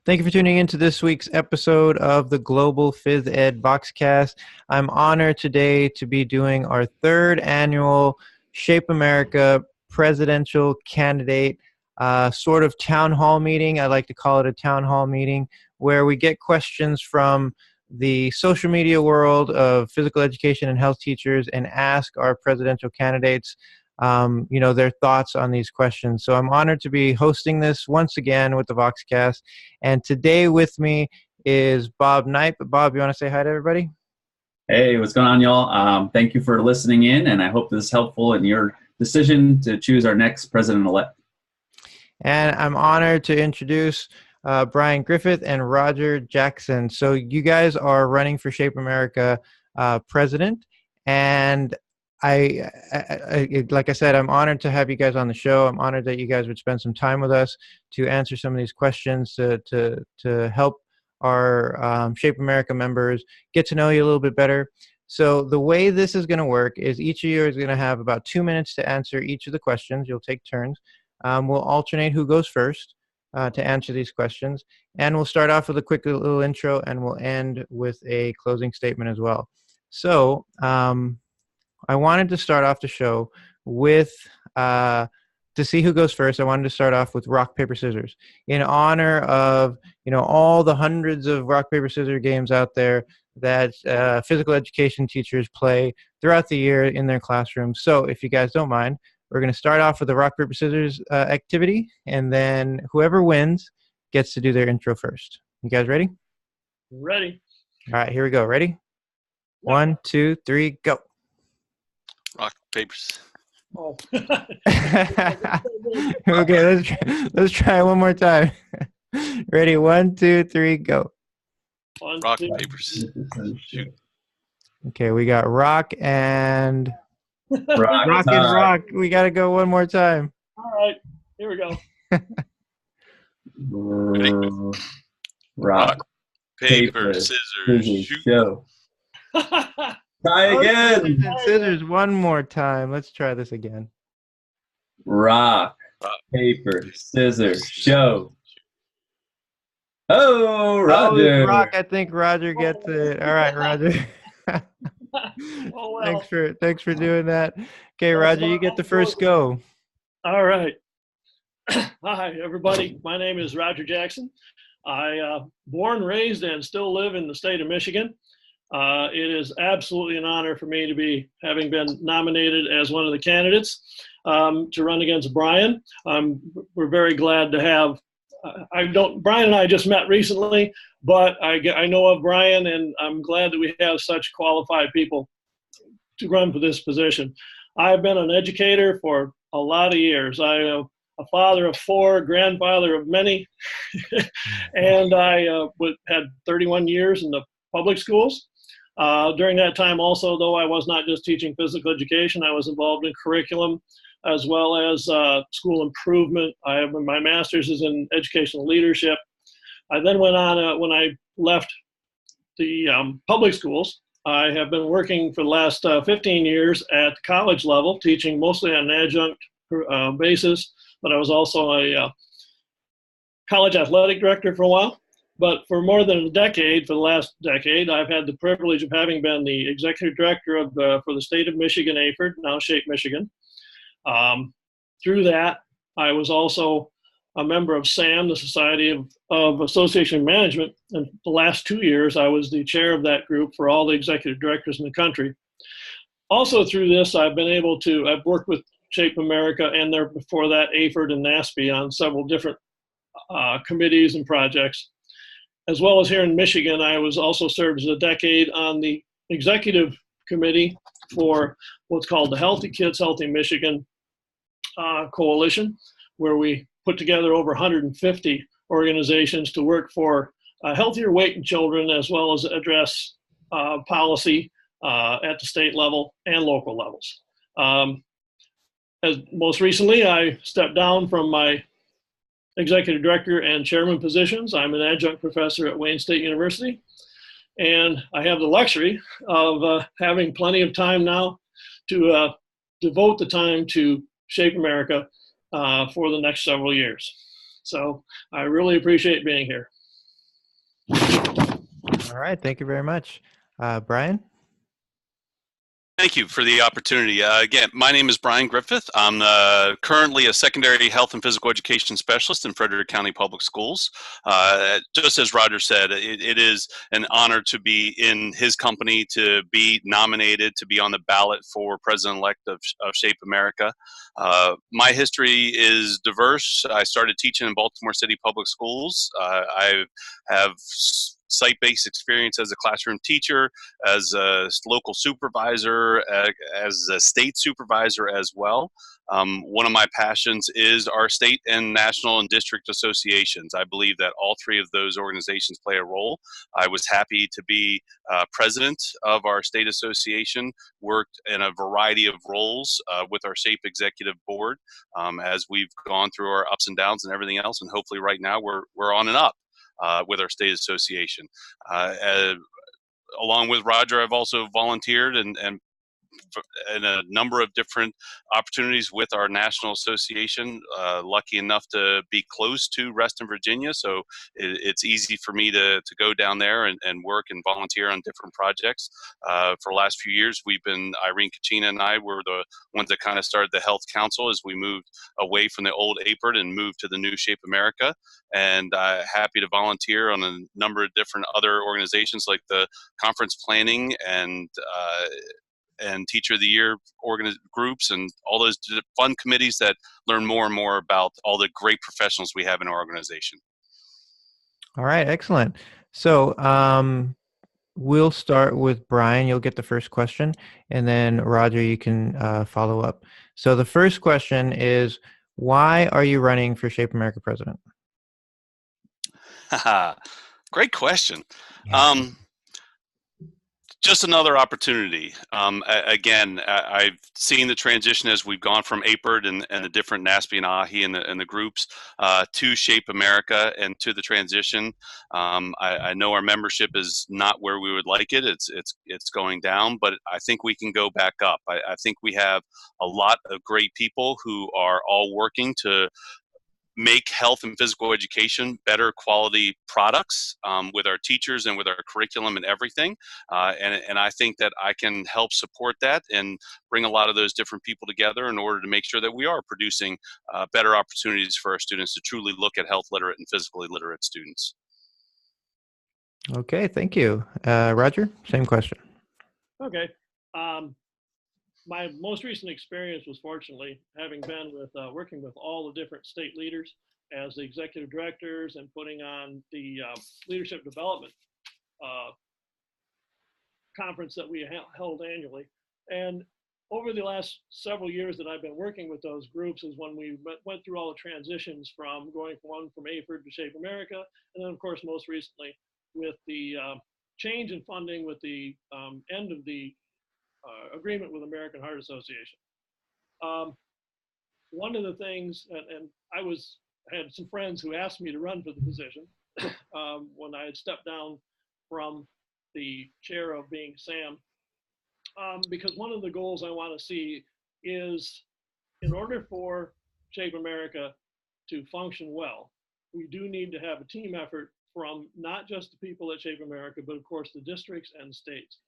Thank you for tuning in to this week's episode of the Global Phys Ed Voxcast. I'm honored today to be doing our third annual Shape America presidential candidate sort of town hall meeting. I like to call it a town hall meeting where we get questions from the social media world of physical education and health teachers and ask our presidential candidates their thoughts on these questions. So I'm honored to be hosting this once again with the Voxcast. And today with me is Bob Knight. Bob, you want to say hi to everybody? Hey, what's going on, y'all? Thank you for listening in, and I hope this is helpful in your decision to choose our next president-elect. And I'm honored to introduce Brian Griffith and Roger Jackson. So you guys are running for Shape America president, and like I said, I'm honored to have you guys on the show. I'm honored that you guys would spend some time with us to answer some of these questions to help our Shape America members get to know you a little bit better. So the way this is going to work is each of you is going to have about 2 minutes to answer each of the questions. You'll take turns. We'll alternate who goes first to answer these questions. And we'll start off with a quick little intro, and we'll end with a closing statement as well. So I wanted to start off the show with, to see who goes first, I wanted to start off with rock, paper, scissors. In honor of, all the hundreds of rock, paper, scissors games out there that physical education teachers play throughout the year in their classrooms. So if you guys don't mind, we're going to start off with the rock, paper, scissors activity, and then whoever wins gets to do their intro first. You guys ready? Ready. All right, here we go. Ready? Yep. 1, 2, 3, go. Rock, papers. Oh. Okay, let's try one more time. Ready? 1, 2, 3, go. Rock, papers. Shoot. Okay, we got rock and rock. And rock. We got to go one more time. All right, here we go. Rock, paper, scissors, shoot. Show. Try again. Scissors one more time. Let's try this again. Rock, paper, scissors, show. Oh, Roger. Oh, rock. I think Roger gets it. All right, Roger. Oh, well. Thanks for doing that. Okay, Roger, you get the first go. All right. Hi, everybody. My name is Roger Jackson. I born, raised, and still live in the state of Michigan. It is absolutely an honor for me to be having been nominated as one of the candidates to run against Brian. We're very glad to have. Brian and I just met recently, but I know of Brian, and I'm glad that we have such qualified people to run for this position. I've been an educator for a lot of years. I am a father of 4, grandfather of many, and I had 31 years in the public schools. During that time also, though, I was not just teaching physical education, I was involved in curriculum as well as school improvement. My master's is in educational leadership. I then went on, when I left the public schools, I have been working for the last 15 years at the college level, teaching mostly on an adjunct basis, but I was also a college athletic director for a while. But for more than a decade, for the last decade, I've had the privilege of having been the executive director for the state of Michigan, AFERD, now Shape Michigan. Through that, I was also a member of SAM, the Society of Association Management. And the last 2 years, I was the chair of that group for all the executive directors in the country. Also through this, I've worked with Shape America and before that, AFERD and NASPE on several different committees and projects. As well as here in Michigan, I was also served as a decade on the executive committee for what's called the Healthy Kids, Healthy Michigan Coalition, where we put together over 150 organizations to work for healthier weight in children, as well as address policy at the state level and local levels. As most recently, I stepped down from my executive director and chairman positions. I'm an adjunct professor at Wayne State University, and I have the luxury of having plenty of time now to devote the time to Shape America for the next several years. So I really appreciate being here. All right. Thank you very much. Brian? Thank you for the opportunity. Again, my name is Brian Griffith. I'm currently a secondary health and physical education specialist in Frederick County Public Schools. Just as Roger said, it is an honor to be in his company, to be nominated, to be on the ballot for president-elect of Shape America. My history is diverse. I started teaching in Baltimore City Public Schools. I have site-based experience as a classroom teacher, as a local supervisor, as a state supervisor as well. One of my passions is our state and national and district associations. I believe that all three of those organizations play a role. I was happy to be president of our state association, worked in a variety of roles with our SHAPE executive board as we've gone through our ups and downs and everything else, and hopefully right now we're on and up with our state association. Along with Roger, I've also volunteered and in a number of different opportunities with our national association. Lucky enough to be close to Reston, Virginia, so it's easy for me to go down there and work and volunteer on different projects. For the last few years, Irene Kachina and I were the ones that kind of started the Health Council as we moved away from the old APERD and moved to the new Shape America. And happy to volunteer on a number of different other organizations like the conference planning and Teacher of the Year groups and all those fun committees that learn more and more about all the great professionals we have in our organization. All right, excellent. So we'll start with Brian. You'll get the first question, and then Roger, you can follow up. So the first question is, why are you running for Shape America president? Great question. Yeah. Just another opportunity. Again, I've seen the transition as we've gone from APERD and the different NASPE and AHI and the groups to Shape America and to the transition. I know our membership is not where we would like it. It's going down, but I think we can go back up. I think we have a lot of great people who are all working to make health and physical education better quality products with our teachers and with our curriculum and everything. And I think that I can help support that and bring a lot of those different people together in order to make sure that we are producing better opportunities for our students to truly look at health literate and physically literate students. Okay, thank you. Roger, same question. Okay. My most recent experience was fortunately having been with working with all the different state leaders as the executive directors and putting on the leadership development conference that we held annually. And over the last several years that I've been working with those groups is when we went through all the transitions from going from APERD to Shape America. And then of course, most recently with the change in funding with the end of the agreement with American Heart Association. One of the things, and I had some friends who asked me to run for the position when I had stepped down from the chair of being SAM, because one of the goals I want to see is in order for Shape America to function well, we do need to have a team effort from not just the people at Shape America, but of course the districts and states.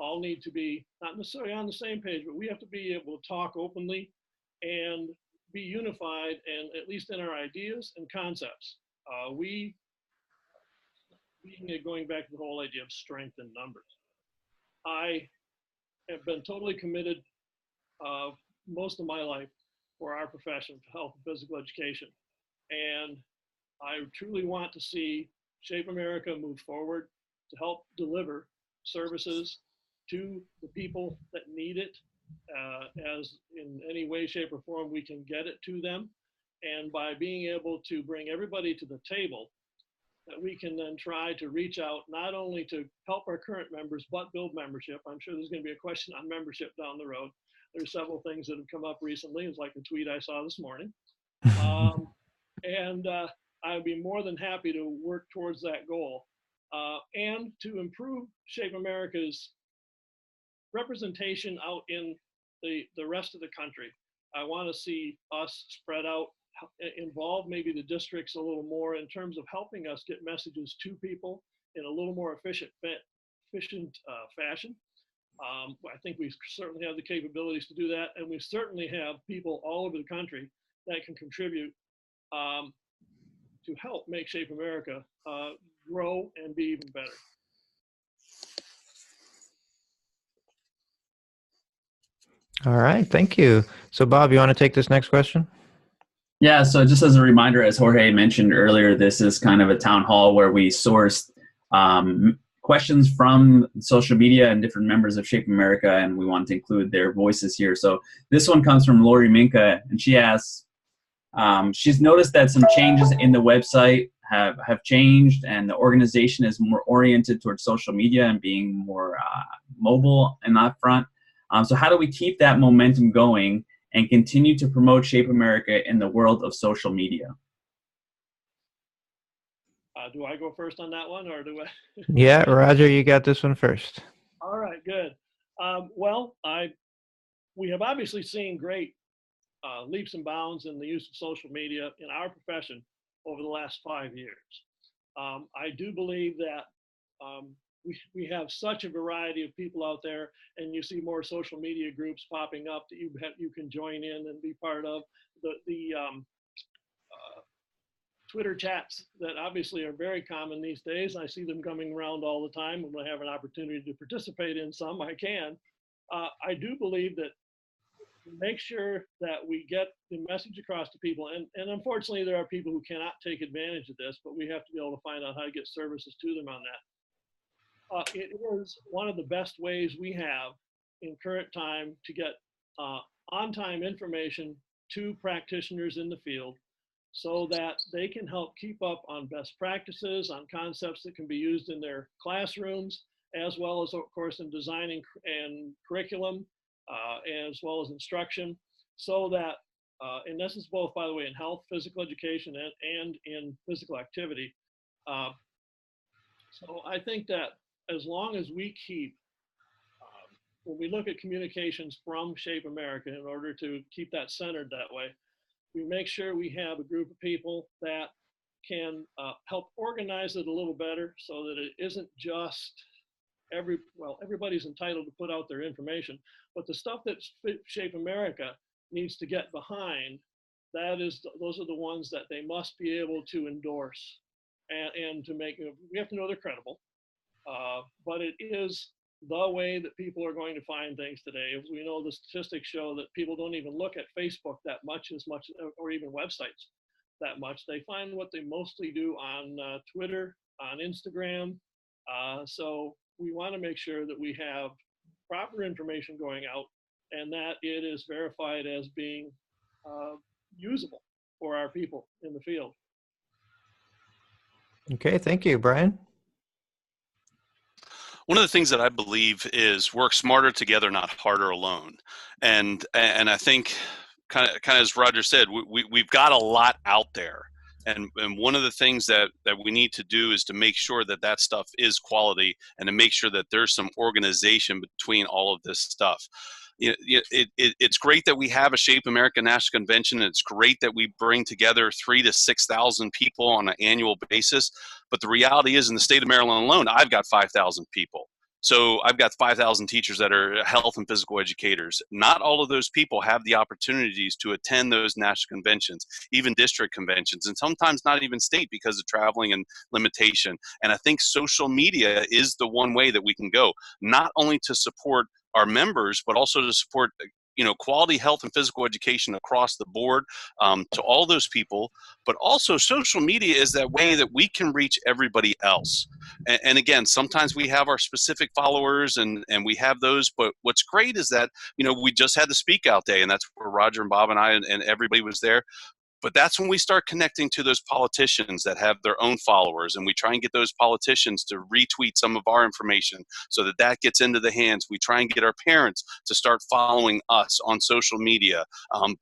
All need to be not necessarily on the same page, but we have to be able to talk openly and be unified, and at least in our ideas and concepts. Going back to the whole idea of strength in numbers. I have been totally committed most of my life for our profession, to health and physical education. And I truly want to see Shape America move forward to help deliver services to the people that need it, as in any way, shape, or form we can get it to them. And by being able to bring everybody to the table, that we can then try to reach out not only to help our current members, but build membership. I'm sure there's going to be a question on membership down the road. There's several things that have come up recently. It's like the tweet I saw this morning. I'd be more than happy to work towards that goal and to improve Shape America's representation out in the rest of the country. I want to see us spread out involve maybe the districts a little more in terms of helping us get messages to people in a little more efficient fashion. I think we certainly have the capabilities to do that, and we certainly have people all over the country that can contribute to help make Shape America grow and be even better. All right, thank you. So Bob, you want to take this next question? Yeah, so just as a reminder, as Jorge mentioned earlier, this is kind of a town hall where we source questions from social media and different members of Shape America, and we want to include their voices here. So this one comes from Lori Minka, and she asks, she's noticed that some changes in the website have changed, and the organization is more oriented towards social media and being more mobile in that front. So how do we keep that momentum going and continue to promote Shape America in the world of social media? Do I go first on that one, or do I? Yeah, Roger, you got this one first. All right, good. Well, we have obviously seen great leaps and bounds in the use of social media in our profession over the last 5 years. I do believe that we have such a variety of people out there, and you see more social media groups popping up that you can join in and be part of. The Twitter chats that obviously are very common these days. I see them coming around all the time. When I have an opportunity to participate in some, I can. I do believe that make sure that we get the message across to people. And unfortunately, there are people who cannot take advantage of this, but we have to be able to find out how to get services to them on that. It is one of the best ways we have in current time to get on-time information to practitioners in the field, so that they can help keep up on best practices, on concepts that can be used in their classrooms, as well as, of course, in designing and curriculum, as well as instruction, so that, and this is both, by the way, in health, physical education, and in physical activity. So I think that as long as we keep, when we look at communications from Shape America, in order to keep that centered that way, we make sure we have a group of people that can help organize it a little better, so that it isn't just everybody's entitled to put out their information, but the stuff that Shape America needs to get behind, those are the ones that they must be able to endorse and to make. We have to know they're credible, but it is the way that people are going to find things today. As we know, the statistics show that people don't even look at Facebook that much, or even websites that much. They find what they mostly do on Twitter, on Instagram. So we want to make sure that we have proper information going out, and that it is verified as being usable for our people in the field. Okay, thank you, Brian. One of the things that I believe is work smarter together, not harder alone. And I think kind of as Roger said, we've got a lot out there. And one of the things that we need to do is to make sure that that stuff is quality, and to make sure that there's some organization between all of this stuff. It's great that we have a Shape America National Convention, and it's great that we bring together 3,000 to 6,000 people on an annual basis. But the reality is, in the state of Maryland alone, I've got 5,000 people. So I've got 5,000 teachers that are health and physical educators. Not all of those people have the opportunities to attend those national conventions, even district conventions, and sometimes not even state because of traveling and limitation. And I think social media is the one way that we can go, not only to support our members, but also to support quality health and physical education across the board, to all those people. But also social media is that way that we can reach everybody else. And again, sometimes we have our specific followers and we have those, but what's great is that, we just had the Speak Out Day, and that's where Roger and Bob and I and everybody was there. But that's when we start connecting to those politicians that have their own followers, and we try and get those politicians to retweet some of our information so that that gets into the hands. We try and get our parents to start following us on social media.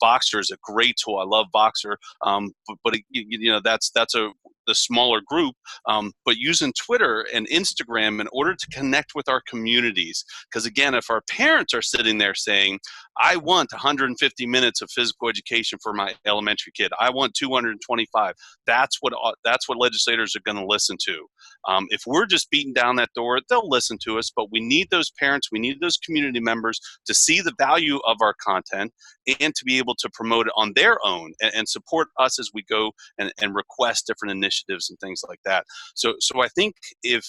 Voxer is a great tool. I love Voxer, but that's the smaller group, but using Twitter and Instagram in order to connect with our communities. Because again, if our parents are sitting there saying, I want 150 minutes of physical education for my elementary kid, I want 225, that's what legislators are going to listen to. If we're just beating down that door, they'll listen to us, but we need those parents, we need those community members to see the value of our content and to be able to promote it on their own and support us as we go and request different initiatives and things like that. So I think if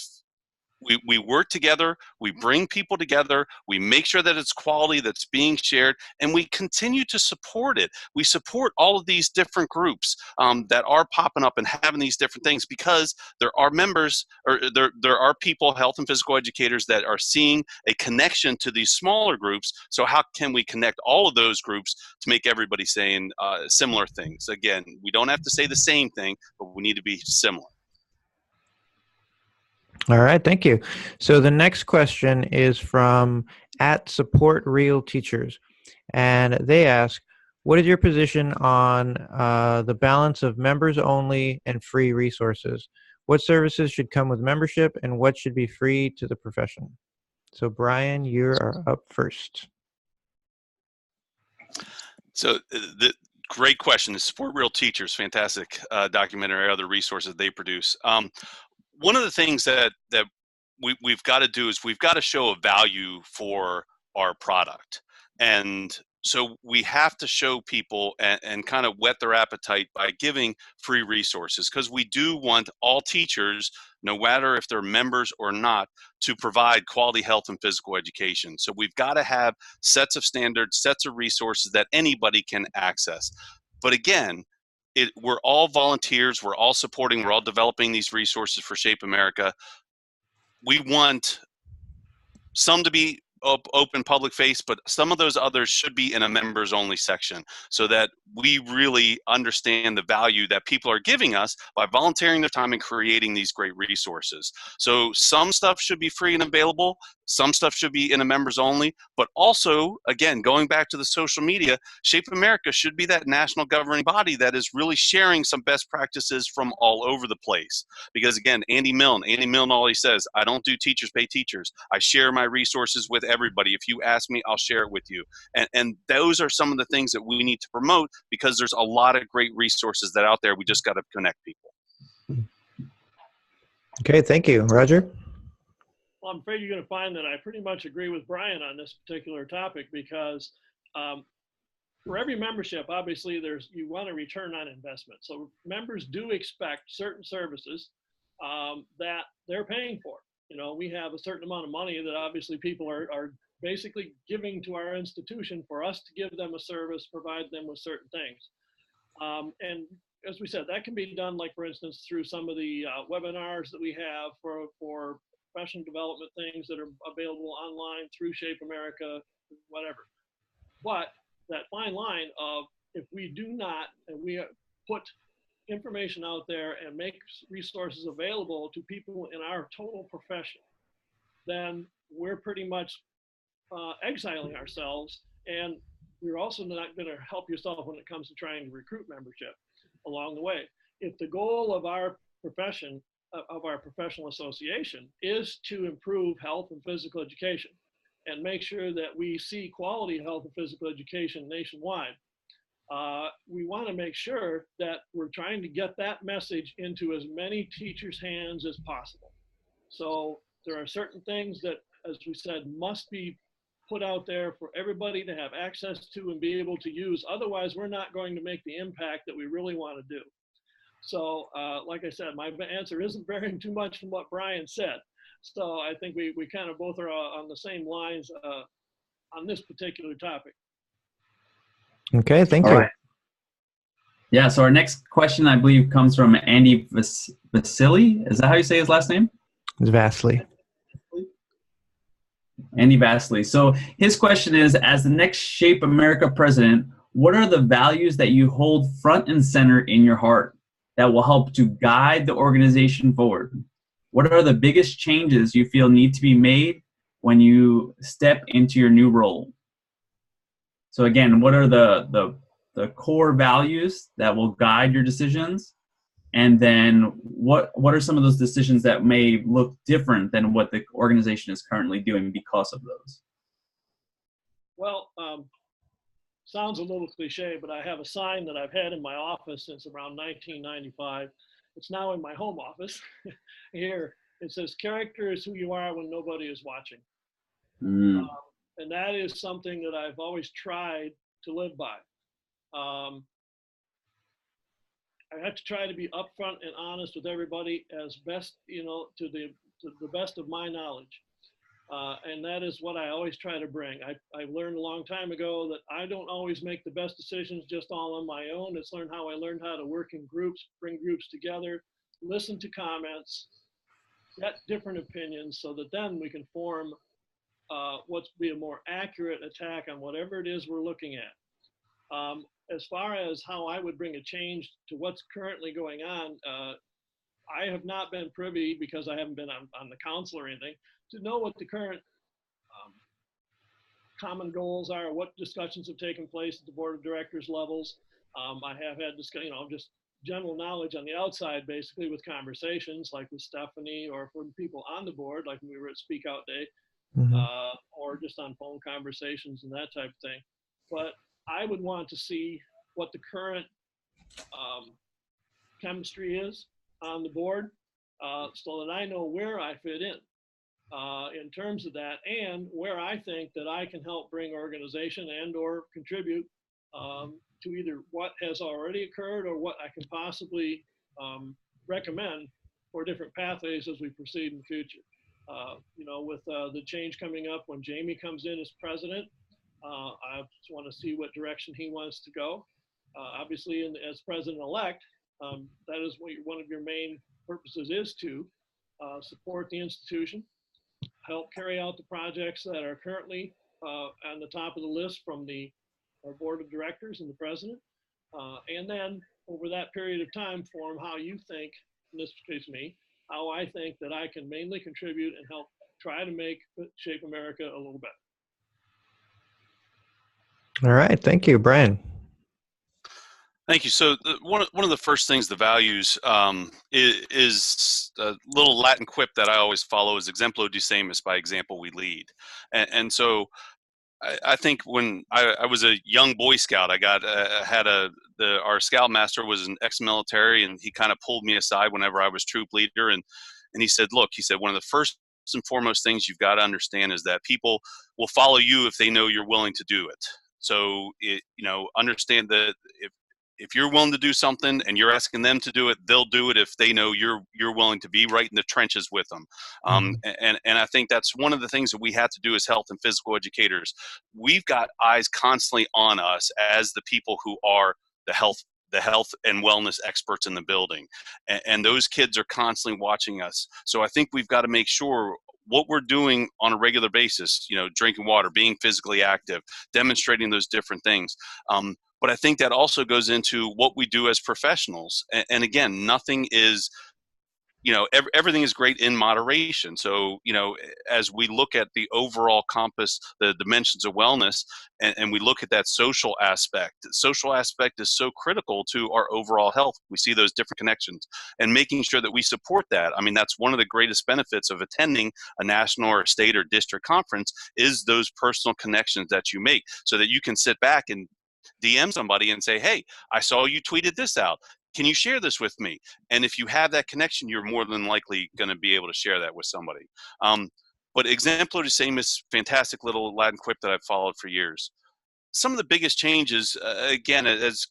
we work together, we bring people together, we make sure that it's quality that's being shared, and we continue to support it. We support all of these different groups that are popping up and having these different things, because there are members, or there are people, health and physical educators, that are seeing a connection to these smaller groups. So how can we connect all of those groups to make everybody saying similar things? Again, we don't have to say the same thing, but we need to be similar. All right, thank you. So the next question is from @SupportRealTeachers, and they ask, what is your position on the balance of members only and free resources? What services should come with membership and what should be free to the profession? So Brian, you are up first. So the great question. The Support Real Teachers, fantastic documentary, other resources they produce. One of the things that we've got to do is we've got to show a value for our product. And so we have to show people and kind of whet their appetite by giving free resources, because we do want all teachers, no matter if they're members or not, to provide quality health and physical education. So we've got to have sets of standards, sets of resources that anybody can access. But again, we're all volunteers, we're all supporting, we're all developing these resources for Shape America. We want some to be open public face, but some of those others should be in a members only section, so that we really understand the value that people are giving us by volunteering their time and creating these great resources. So some stuff should be free and available, some stuff should be in a members only, but also, again, going back to the social media, Shape America should be that national governing body that is really sharing some best practices from all over the place. Because again, Andy Milne always says, I don't do teachers pay teachers. I share my resources with everybody. If you ask me, I'll share it with you. And those are some of the things that we need to promote, because there's a lot of great resources that are out there. We just got to connect people. Okay, thank you. Roger? Well, I'm afraid you're going to find that I pretty much agree with Brian on this particular topic, because for every membership, obviously, you want a return on investment. So members do expect certain services that they're paying for. You know, we have a certain amount of money that obviously people are basically giving to our institution for us to give them a service, provide them with certain things. And as we said, that can be done, like, for instance, through some of the webinars that we have for professional development things that are available online through Shape America, whatever. But that fine line of, if we do not, and we put information out there and make resources available to people in our total profession, then we're pretty much exiling ourselves, and you're also not going to help yourself when it comes to trying to recruit membership along the way. If the goal of our profession, of our professional association, is to improve health and physical education and make sure that we see quality health and physical education nationwide, we want to make sure that we're trying to get that message into as many teachers' hands as possible. So there are certain things that, as we said, must be put out there for everybody to have access to and be able to use. Otherwise, we're not going to make the impact that we really want to do. So like I said, my answer isn't varying too much from what Brian said. So I think we kind of both are on the same lines on this particular topic. Okay, thank you. Right. Yeah, so our next question, I believe, comes from Andy Vasily. Is that how you say his last name? It's Vasily. Andy Vasily. So his question is, as the next Shape America president, what are the values that you hold front and center in your heart that will help to guide the organization forward? What are the biggest changes you feel need to be made when you step into your new role? So again, what are the core values that will guide your decisions? And then what are some of those decisions that may look different than what the organization is currently doing because of those? Well, sounds a little cliche, but I have a sign that I've had in my office since around 1995. It's now in my home office here. It says, "Character is who you are when nobody is watching." Mm. And that is something that I've always tried to live by. I have to try to be upfront and honest with everybody as best, to the best of my knowledge. And that is what I always try to bring. I learned a long time ago that I don't always make the best decisions just all on my own. It's how I learned how to work in groups, bring groups together, listen to comments, get different opinions so that then we can form what's be a more accurate attack on whatever it is we're looking at. As far as how I would bring a change to what's currently going on, I have not been privy, because I haven't been on the council or anything, to know what the current common goals are, what discussions have taken place at the board of directors levels. I have had just general knowledge on the outside, basically with conversations like with Stephanie or from people on the board, like when we were at Speak Out Day, or just on phone conversations and that type of thing. But I would want to see what the current chemistry is on the board, so that I know where I fit in terms of that, and where I think that I can help bring organization and or contribute to either what has already occurred or what I can possibly recommend for different pathways as we proceed in the future. With the change coming up when Jamie comes in as president, I just want to see what direction he wants to go. Obviously, as president-elect, that is what one of your main purposes is, to support the institution, help carry out the projects that are currently on the top of the list from our board of directors and the president, and then over that period of time form how you think, in this case me, how I think that I can mainly contribute and help try to make Shape America a little better. All right, thank you, Brian. Thank you. So one of the first things, the values, is a little Latin quip that I always follow is exemplo ducemus, by example we lead. And so I think when I was a young Boy Scout, I got our scoutmaster was an ex-military, and he kind of pulled me aside whenever I was troop leader, and he said, look, he said, one of the first and foremost things you've got to understand is that people will follow you if they know you're willing to do it. So understand that if you're willing to do something and you're asking them to do it, they'll do it if they know you're willing to be right in the trenches with them. And I think that's one of the things that we have to do as health and physical educators. We've got eyes constantly on us as the people who are the health and wellness experts in the building. And those kids are constantly watching us. So I think we've got to make sure what we're doing on a regular basis, drinking water, being physically active, demonstrating those different things. But I think that also goes into what we do as professionals. And again, nothing is, everything is great in moderation. So, as we look at the overall compass, the dimensions of wellness, and we look at that social aspect is so critical to our overall health. We see those different connections and making sure that we support that. I mean, that's one of the greatest benefits of attending a national or state or district conference is those personal connections that you make, so that you can sit back and DM somebody and say, hey, I saw you tweeted this out. Can you share this with me? And if you have that connection, you're more than likely going to be able to share that with somebody. But exemplo ducemus, fantastic little Latin quip that I've followed for years. Some of the biggest changes, again, as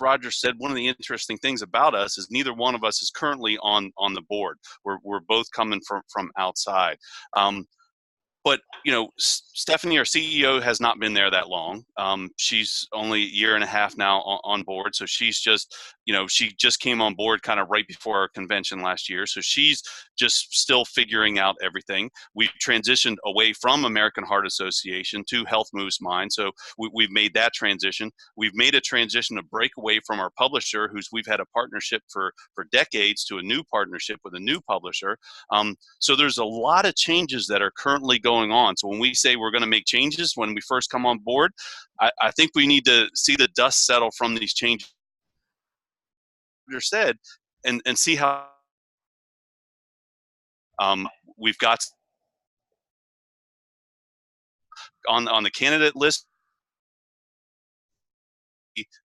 Roger said, one of the interesting things about us is neither one of us is currently on the board. We're both coming from outside. But, Stephanie, our CEO, has not been there that long. She's only a year and a half now on board. So she's just, she just came on board kind of right before our convention last year. So she's just still figuring out everything. We've transitioned away from American Heart Association to Health Moves Mind. So we've made that transition. We've made a transition to break away from our publisher, we've had a partnership for decades, to a new partnership with a new publisher. So there's a lot of changes that are currently going on. So when we say we're going to make changes when we first come on board, I think we need to see the dust settle from these changes. Said, and see how we've got on the candidate list.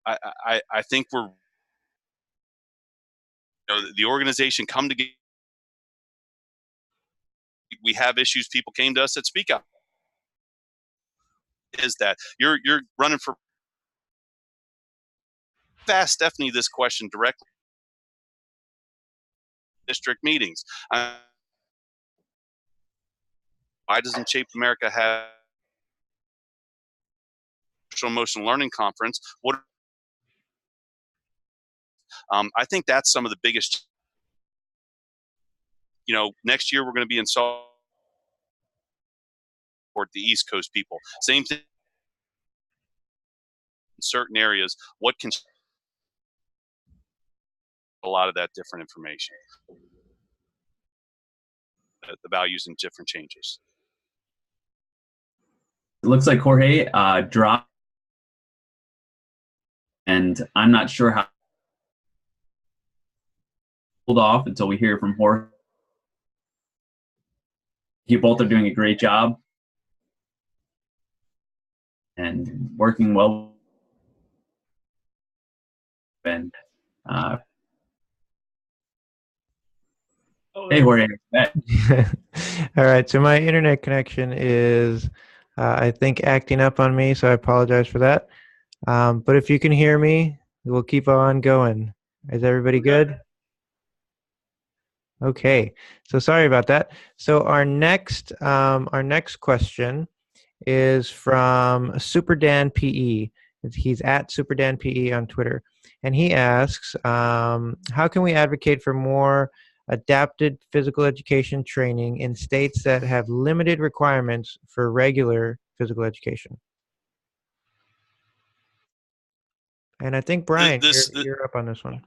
I think we're, the organization come together. We have issues. People came to us that speak out. Is that you're running for? Ask Stephanie this question directly. District meetings. Why doesn't Shape America have social emotional learning conference? What? I think that's some of the biggest. Next year we're going to be in support the East Coast people. Same thing in certain areas. What can a lot of that different information, the values and different changes. It looks like Jorge dropped, and I'm not sure how. Hold off until we hear from Jorge. You both are doing a great job and working well. And hey, Jorge. All right, so my internet connection is, I think, acting up on me, so I apologize for that. But if you can hear me, we'll keep on going. Is everybody good? Okay, so sorry about that. So our next question is from Super Dan PE. He's at Super Dan PE on Twitter, and he asks, how can we advocate for more adapted physical education training in states that have limited requirements for regular physical education? And I think, Brian, you're up on this one.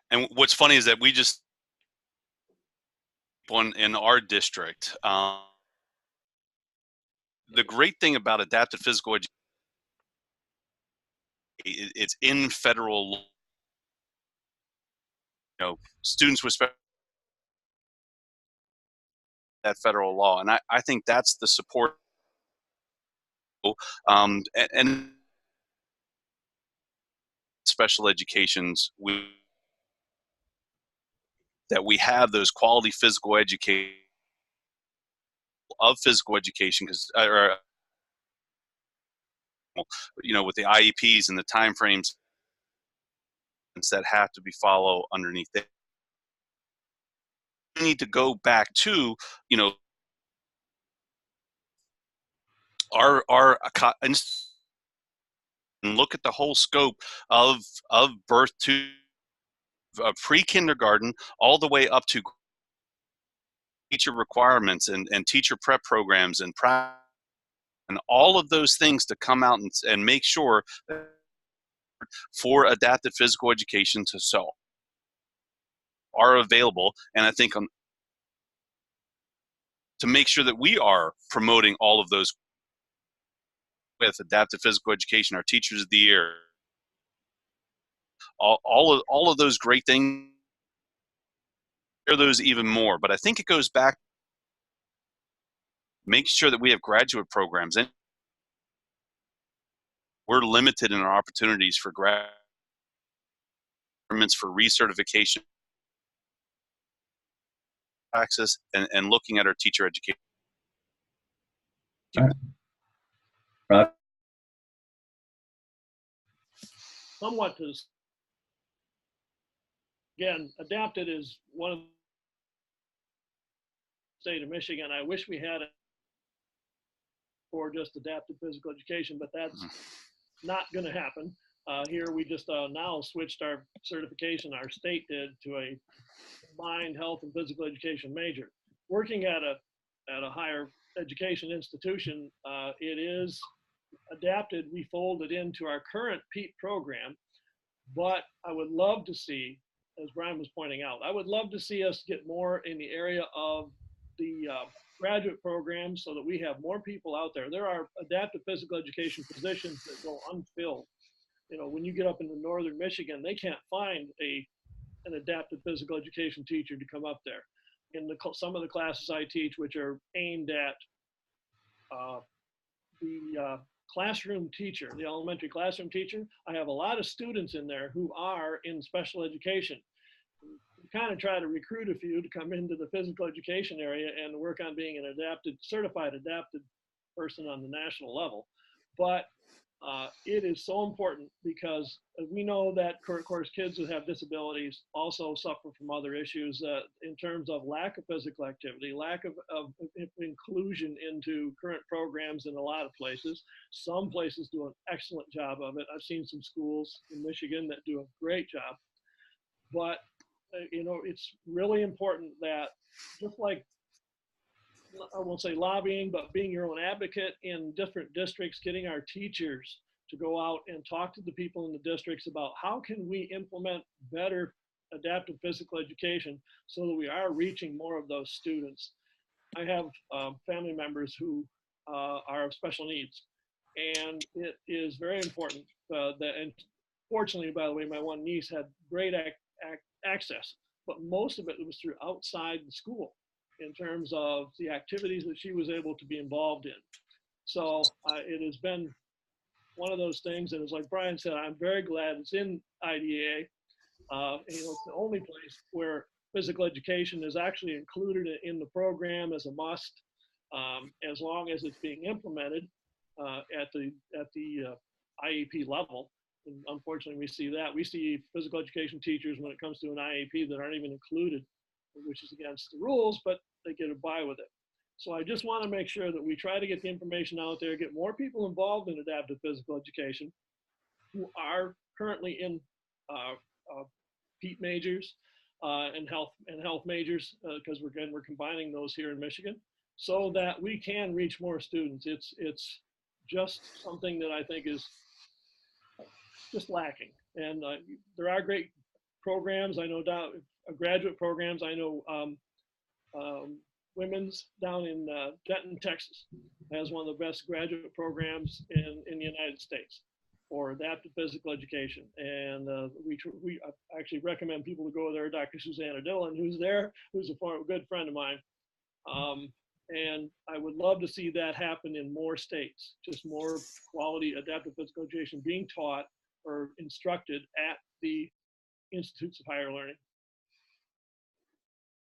And what's funny is that we just in our district. The great thing about adapted physical education, it's in federal law. Students with that federal law, and I think that's the support. And special educations, that we have those quality physical education because with the IEPs and the timeframes that have to be followed underneath it. We need to go back to our and look at the whole scope of birth to pre-kindergarten all the way up to teacher requirements and teacher prep programs and all of those things to come out and make sure for adapted physical education to are available. And I think to make sure that we are promoting all of those with adaptive physical education, our teachers of the year, all of those great things, those even more. But I think it goes back making sure that we have graduate programs, and we're limited in our opportunities for for recertification access and looking at our teacher education. Right. Somewhat to, again, adapted is one of the state of Michigan. I wish we had it for just adapted physical education, but that's not going to happen. Here we just now switched our certification, our state did, to a combined health and physical education major. Working at a higher education institution, it is adapted. We fold it into our current PEAT program, but I would love to see, as Brian was pointing out, I would love to see us get more in the area of the graduate programs so that we have more people out there. There are adaptive physical education positions that go unfilled. when you get up into northern Michigan, they can't find an adapted physical education teacher to come up there. In some of the classes I teach, which are aimed at the classroom teacher, the elementary classroom teacher, I have a lot of students in there who are in special education. We kind of try to recruit a few to come into the physical education area and work on being an certified adapted person on the national level. But it is so important because we know that, of course, kids who have disabilities also suffer from other issues in terms of lack of physical activity, lack of inclusion into current programs in a lot of places. Some places do an excellent job of it. I've seen some schools in Michigan that do a great job. But, it's really important that, just like, I won't say lobbying, but being your own advocate in different districts, getting our teachers to go out and talk to the people in the districts about how can we implement better adaptive physical education so that we are reaching more of those students. I have family members who are of special needs, and it is very important and fortunately, by the way, my one niece had great access, but most of it was through outside the school in terms of the activities that she was able to be involved in. So it has been one of those things, and it's like Brian said, I'm very glad it's in IDEA. It's the only place where physical education is actually included in the program as a must, as long as it's being implemented at the IEP level. And unfortunately, we see that. We see physical education teachers when it comes to an IEP that aren't even included, which is against the rules, but they get by with it. So I just want to make sure that we try to get the information out there, get more people involved in adaptive physical education who are currently in PET majors and health majors, because we're combining those here in Michigan, so that we can reach more students. It's just something that I think is just lacking. And there are great programs. I know graduate programs. I know Women's down in Denton, Texas, has one of the best graduate programs in the United States for adaptive physical education. And we actually recommend people to go there. Dr. Susanna Dillon, who's there, who's a good friend of mine. And I would love to see that happen in more states, just more quality adaptive physical education being taught or instructed at the Institutes of Higher Learning.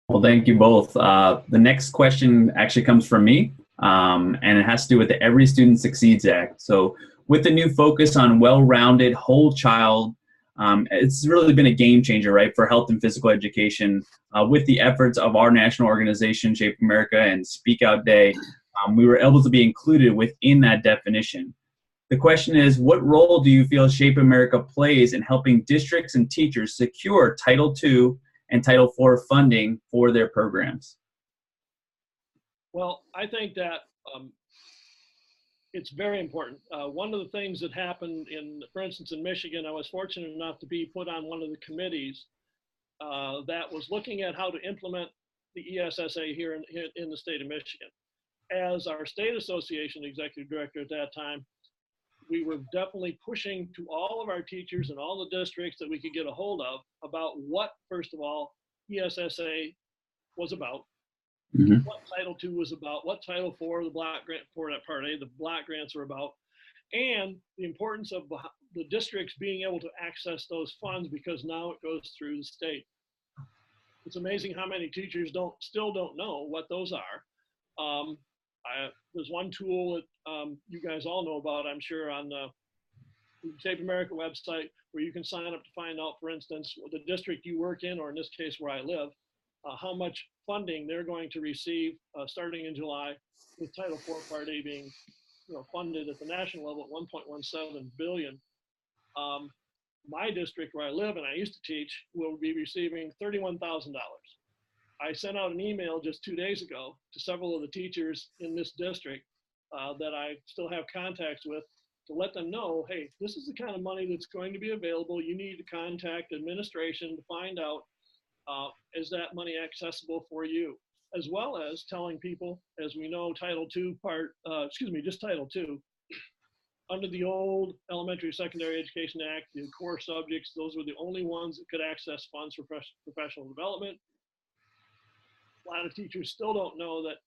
Well, thank you both. The next question actually comes from me, and it has to do with the Every Student Succeeds Act. So with the new focus on well-rounded whole child, it's really been a game changer, right, for health and physical education. With the efforts of our national organization, Shape America, and Speak Out Day, we were able to be included within that definition. The question is, what role do you feel Shape America plays in helping districts and teachers secure Title II and Title IV funding for their programs? Well, I think that it's very important. One of the things that happened for instance, in Michigan, I was fortunate enough to be put on one of the committees that was looking at how to implement the ESSA here in the state of Michigan. As our state association executive director at that time, we were definitely pushing to all of our teachers and all the districts that we could get a hold of about what, first of all, ESSA was about, what Title II was about, what Title IV, the block grant for that Part A, the block grants were about, and the importance of the districts being able to access those funds, because now it goes through the state. It's amazing how many teachers still don't know what those are. There's one tool that you guys all know about, I'm sure, on the Shape America website, where you can sign up to find out, for instance, the district you work in, or in this case where I live, how much funding they're going to receive starting in July, with Title IV Part A being funded at the national level at $1.17 billion. My district where I live and I used to teach will be receiving $31,000. I sent out an email just 2 days ago to several of the teachers in this district that I still have contacts with, to let them know, hey, this is the kind of money that's going to be available. You need to contact administration to find out, is that money accessible for you? As well as telling people, as we know, Title II just Title II under the old Elementary Secondary Education Act, the core subjects, those were the only ones that could access funds for professional development. A lot of teachers still don't know that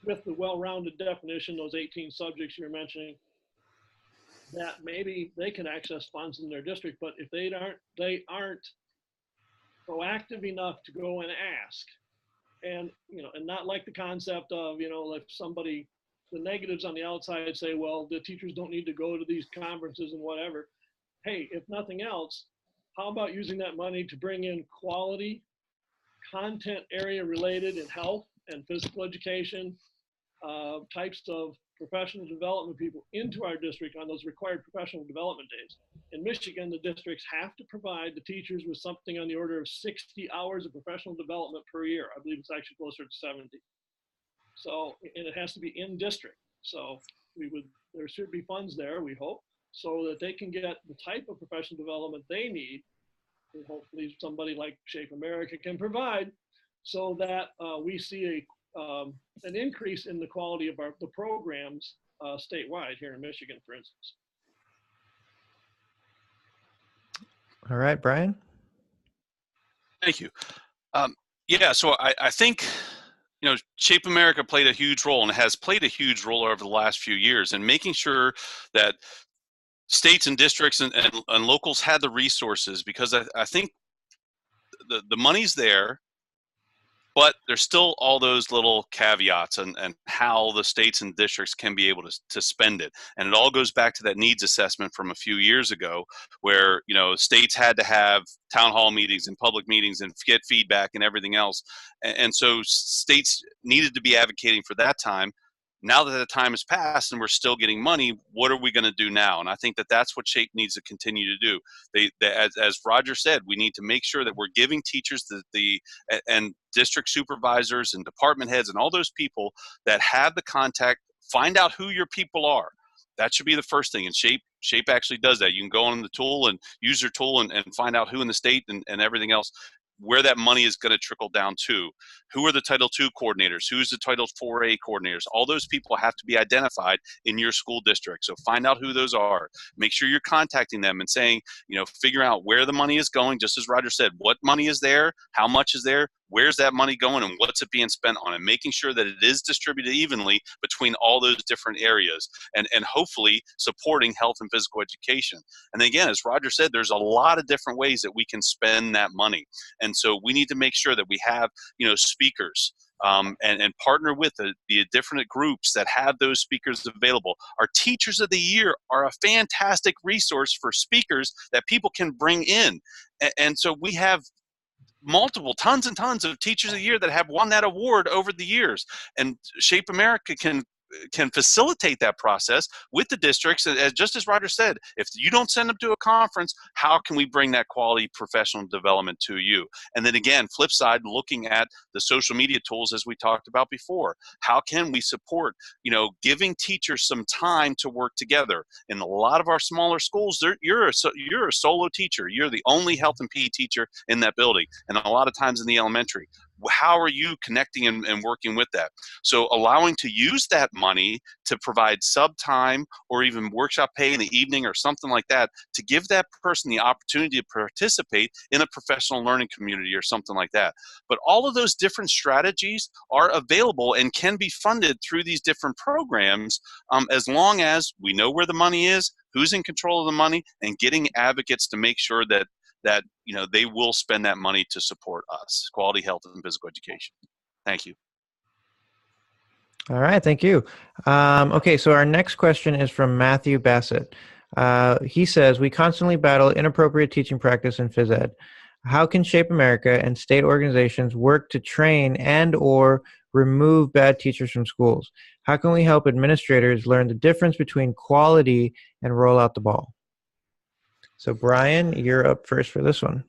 with the well-rounded definition, those 18 subjects you're mentioning, that maybe they can access funds in their district, but if they aren't proactive enough to go and ask, and and not like the concept of if somebody, the negatives on the outside say, well, the teachers don't need to go to these conferences and whatever. Hey, if nothing else, how about using that money to bring in quality content area related in health and physical education types of professional development people into our district on those required professional development days. In Michigan, the districts have to provide the teachers with something on the order of 60 hours of professional development per year. I believe it's actually closer to 70. So, and it has to be in district. So there should be funds there, we hope, so that they can get the type of professional development they need. And hopefully somebody like Shape America can provide, so that we see an increase in the quality of the programs statewide here in Michigan, for instance. All right, Brian. Thank you. Yeah, so I think Shape America played a huge role, and has played a huge role over the last few years in making sure that states and districts and locals had the resources, because I think the money's there, but there's still all those little caveats and how the states and districts can be able to spend it. And it all goes back to that needs assessment from a few years ago, where states had to have town hall meetings and public meetings and get feedback and everything else. And so states needed to be advocating for that time. Now that the time has passed and we're still getting money, what are we going to do now? And I think that that's what SHAPE needs to continue to do. As Roger said, we need to make sure that we're giving teachers and district supervisors and department heads and all those people that have the contact, find out who your people are. That should be the first thing. And SHAPE actually does that. You can go on the tool and use your tool and find out who in the state and everything else, where that money is going to trickle down to. Who are the Title II coordinators? Who's the Title IVA coordinators? All those people have to be identified in your school district. So find out who those are. Make sure you're contacting them and saying, figure out where the money is going. Just as Roger said, what money is there? How much is there? Where's that money going, and what's it being spent on? And making sure that it is distributed evenly between all those different areas, and hopefully supporting health and physical education. And again, as Roger said, there's a lot of different ways that we can spend that money. And so we need to make sure that we have, speakers and partner with the different groups that have those speakers available. Our Teachers of the Year are a fantastic resource for speakers that people can bring in. And so we have tons and tons of Teachers of the Year that have won that award over the years. And Shape America can facilitate that process with the districts. Just as Roger said, if you don't send them to a conference, how can we bring that quality professional development to you? And then again, flip side, looking at the social media tools as we talked about before. How can we support, giving teachers some time to work together? In a lot of our smaller schools, you're a solo teacher. You're the only health and PE teacher in that building. And a lot of times in the elementary, how are you connecting and working with that? So allowing to use that money to provide sub time or even workshop pay in the evening or something like that, to give that person the opportunity to participate in a professional learning community or something like that. But all of those different strategies are available and can be funded through these different programs, as long as we know where the money is, who's in control of the money, and getting advocates to make sure that they will spend that money to support us, quality health and physical education. Thank you. All right, thank you. Okay, so our next question is from Matthew Bassett. He says, we constantly battle inappropriate teaching practice in phys ed. How can Shape America and state organizations work to train and or remove bad teachers from schools? How can we help administrators learn the difference between quality and roll out the ball? So Brian, you're up first for this one.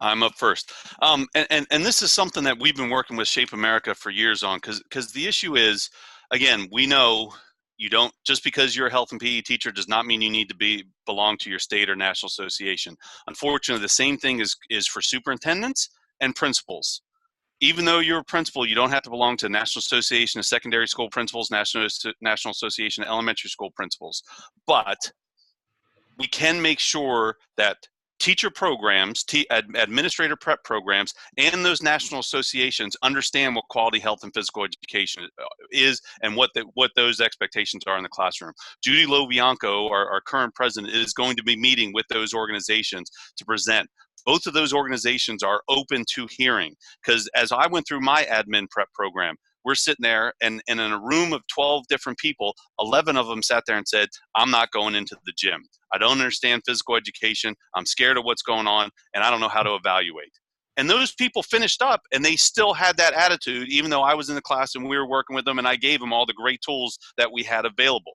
I'm up first. And this is something that we've been working with Shape America for years on, because the issue is, again, we know you don't, just because you're a health and PE teacher does not mean you need to belong to your state or national association. Unfortunately, the same thing is for superintendents and principals. even though you're a principal, you don't have to belong to the National Association of Secondary School Principals, National Association of Elementary School Principals. But we can make sure that teacher programs, administrator prep programs, and those national associations understand what quality health and physical education is and what those expectations are in the classroom. Judy Lobianco, our current president, is going to be meeting with those organizations to present. Both of those organizations are open to hearing, because as I went through my admin prep program, we're sitting there and in a room of 12 different people, 11 of them sat there and said, I'm not going into the gym. I don't understand physical education. I'm scared of what's going on, and I don't know how to evaluate. And those people finished up, and they still had that attitude, even though I was in the class and we were working with them, and I gave them all the great tools that we had available.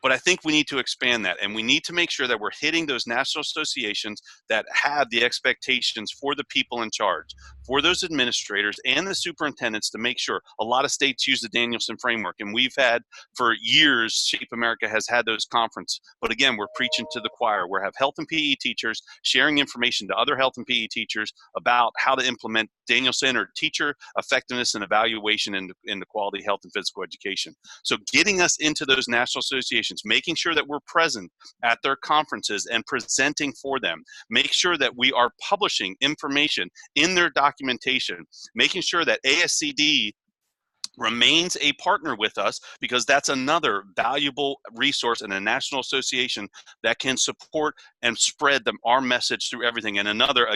But I think we need to expand that, and we need to make sure that we're hitting those national associations that have the expectations for the people in charge, for those administrators and the superintendents, to make sure. A lot of states use the Danielson framework, and we've had for years, Shape America has had those conferences. But again, we're preaching to the choir. We have health and PE teachers sharing information to other health and PE teachers about how to implement Danielson or teacher effectiveness and evaluation in the quality health and physical education. So getting us into those national associations, making sure that we're present at their conferences and presenting for them, make sure that we are publishing information in their documentation, making sure that ASCD remains a partner with us, because that's another valuable resource in a national association that can support and spread our message through everything. And another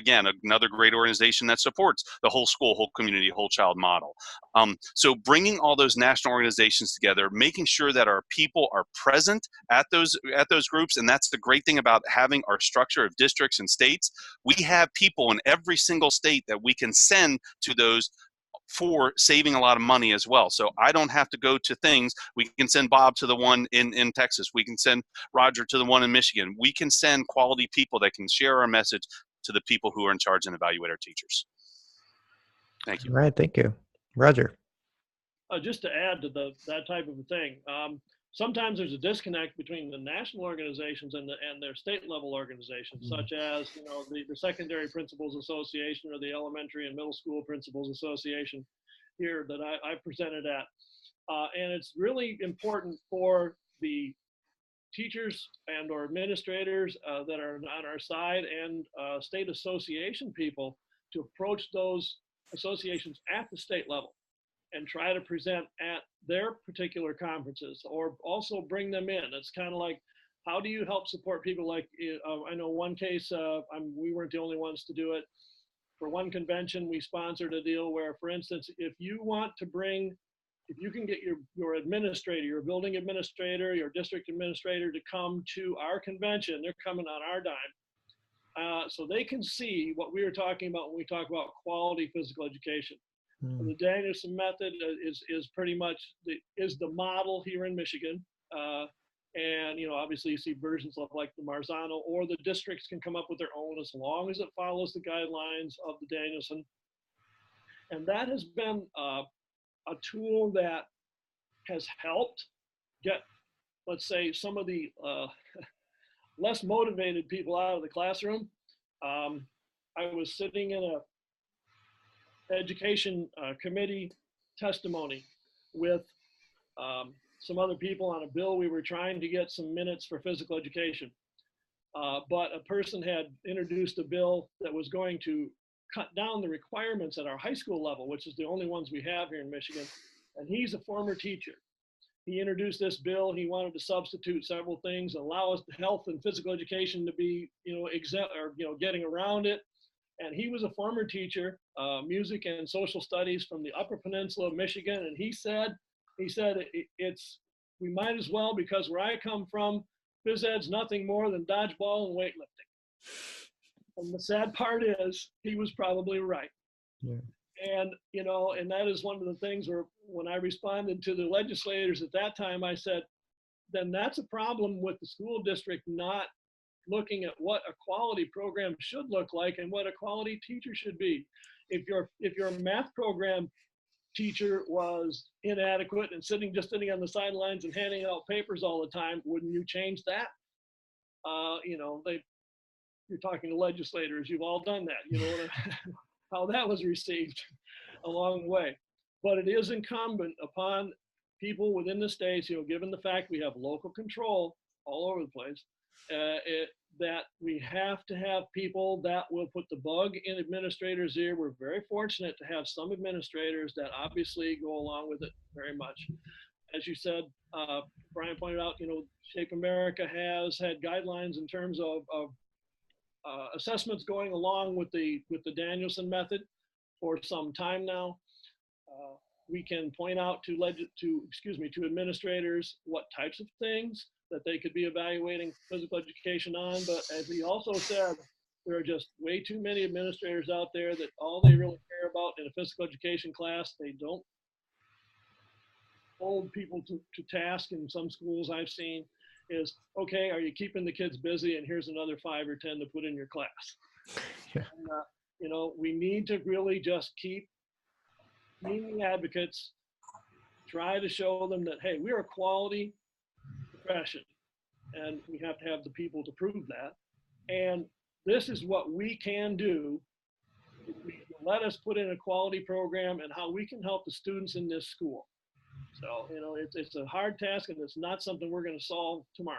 great organization that supports the whole school, whole community, whole child model. So bringing all those national organizations together, making sure that our people are present at those groups. And that's the great thing about having our structure of districts and states. We have people in every single state that we can send to those for saving a lot of money as well. So I don't have to go to things. We can send Bob to the one in Texas. We can send Roger to the one in Michigan. We can send quality people that can share our message to the people who are in charge and evaluate our teachers. Thank you. All right, thank you. Roger. Just to add to that type of a thing, sometimes there's a disconnect between the national organizations and their state level organizations, such as the Secondary Principals Association or the Elementary and Middle School Principals Association here that I presented at. And it's really important for the teachers and or administrators that are on our side and state association people to approach those associations at the state level and try to present at their particular conferences, or also bring them in. It's kind of like, how do you help support people? Like, I know one case, we weren't the only ones to do it. For one convention, we sponsored a deal where, for instance, if you can get your administrator, your building administrator, your district administrator to come to our convention, they're coming on our dime. So they can see what we were talking about when we talk about quality physical education. The Danielson method is pretty much the model here in Michigan, and obviously you see versions of like the Marzano, or the districts can come up with their own as long as it follows the guidelines of the Danielson. And that has been a tool that has helped get, let's say, some of the less motivated people out of the classroom. I was sitting in a education committee testimony with some other people on a bill. We were trying to get some minutes for physical education, but a person had introduced a bill that was going to cut down the requirements at our high school level, which is the only ones we have here in Michigan. And he's a former teacher. He introduced this bill. He wanted to substitute several things, allow us health and physical education to be, exempt, or getting around it. And he was a former teacher, music and social studies from the Upper Peninsula of Michigan. And he said we might as well, because where I come from, phys ed's nothing more than dodgeball and weightlifting. And the sad part is he was probably right. Yeah. And, and that is one of the things where when I responded to the legislators at that time, I said, then that's a problem with the school district not looking at what a quality program should look like and what a quality teacher should be. If your math program teacher was inadequate and just sitting on the sidelines and handing out papers all the time, wouldn't you change that? You're talking to legislators. You've all done that. how that was received along the way. But it is incumbent upon people within the states, given the fact we have local control all over the place, that we have to have people that will put the bug in administrators' ear. We're very fortunate to have some administrators that obviously go along with it very much. As you said, Brian pointed out, Shape America has had guidelines in terms of assessments going along with the Danielson method for some time now. We can point out to administrators what types of things that they could be evaluating physical education on. But as he also said, there are just way too many administrators out there that all they really care about in a physical education class, they don't hold people to task. In some schools I've seen is, okay, are you keeping the kids busy? And here's another 5 or 10 to put in your class. Yeah. And, we need to really just keep being advocates, try to show them that, hey, we're a quality profession and we have to have the people to prove that. And this is what we can do. Let us put in a quality program and how we can help the students in this school. So, it's a hard task and it's not something we're going to solve tomorrow.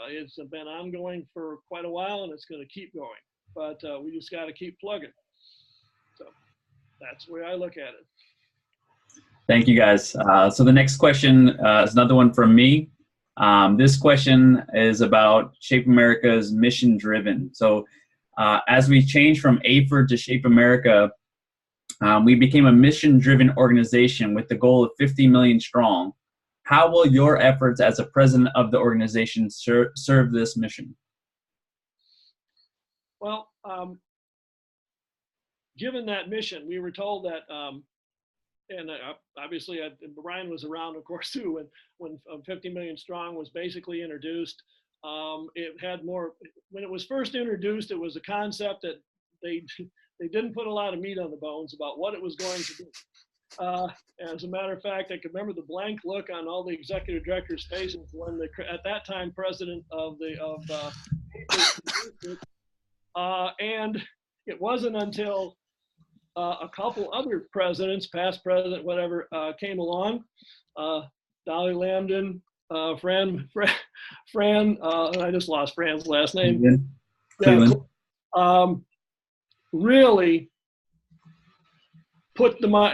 It's been ongoing for quite a while and it's going to keep going, but we just got to keep plugging. So that's the way I look at it. Thank you, guys. So the next question is another one from me. This question is about Shape America's mission driven. So as we change from AFERD to Shape America, we became a mission driven organization with the goal of 50 million strong. How will your efforts as a president of the organization serve this mission? Well, given that mission, we were told that, and obviously Brian was around, of course, too, when 50 Million Strong was basically introduced. It had more, when it was first introduced, it was a concept that they didn't put a lot of meat on the bones about what it was going to do. As a matter of fact, I can remember the blank look on all the executive directors' faces when at that time president and it wasn't until a couple other presidents, past president, whatever, came along. Dolly Lambden, Fran, I just lost Fran's last name. Cleveland. Yeah, really